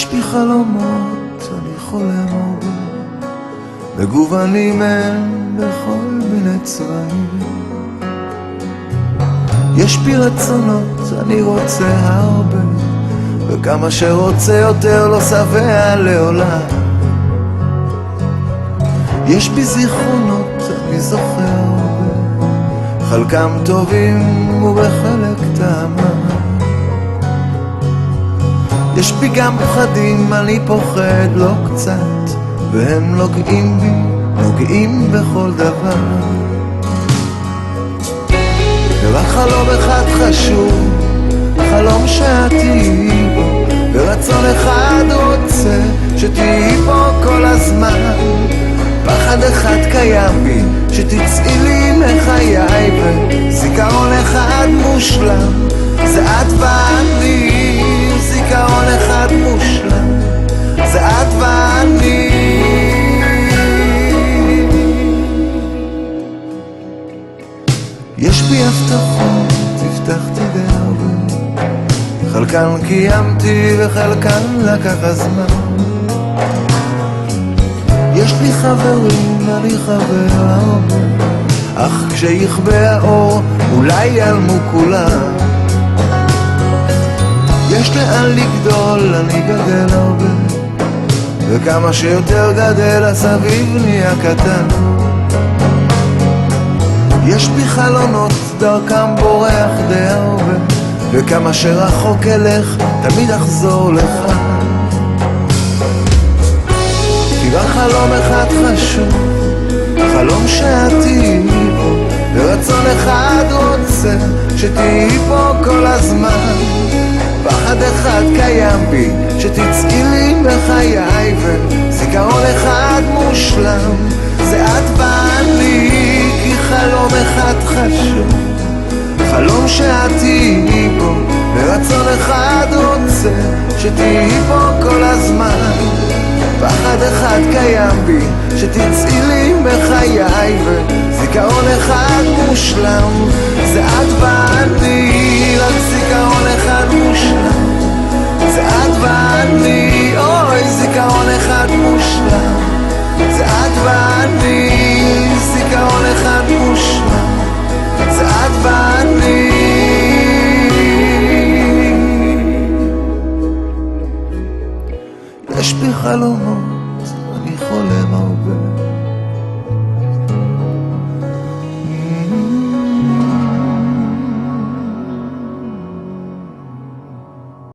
יש בי חלומות, אני חולם הרבה, מגוונים הם בכל מיני צבעים. יש בי רצונות, אני רוצה הרבה, וכמה שרוצה יותר לא שבע לעולם. יש בי זיכרונות, אני זוכר הרבה, חלקם טובים ובחלק טעמם. יש בי גם פחדים, אני פוחד לא קצת, והם נוגעים בי, נוגעים בכל דבר. ורק חלום אחד חשוב, חלום שאת תהיי בו, ורצון אחד רוצה שתהיי פה כל הזמן. פחד אחד קיים בי, שתצאי לי מחיי, וזיכרון אחד מושלם, זה את ואני. זיכרון אחד מושלם, זה את ואני. יש בי הבטחות, הבטחתי בהרבה, חלקן קיימתי וחלקן לקח הזמן. יש לי חברים, אני חבר הרבה, אך כשיכבה האור אולי ייעלמו כולם. יש לאן לגדול, אני גדל הרבה, וכמה שיותר גדל הסביב נהיה קטן. יש בי חלונות, דרכם בורח די הרבה, וכמה שרחוק אלך, תמיד אחזור לך. כי רק חלום אחד חשוב, חלום שאת תהיי בו, ורצון אחד רוצה שתהיי פה כל הזמן. פחד אחד קיים בי, שתצאי לי בחיי, וזיכרון אחד מושלם, זה את ואני. כי חלום אחד חשוב, חלום שאת תהיי בו, ורצון אחד רוצה שתהיי פה כל הזמן. פחד אחד קיים בי, שתצאי לי בחיי, וזיכרון אחד מושלם, זה את ואני. רק זיכרון אחד מושלם, זה את ואני. אוי, זיכרון אחד מושלם, זה את ואני. זיכרון אחד מושלם, זה את ואני. יש בי חלומות,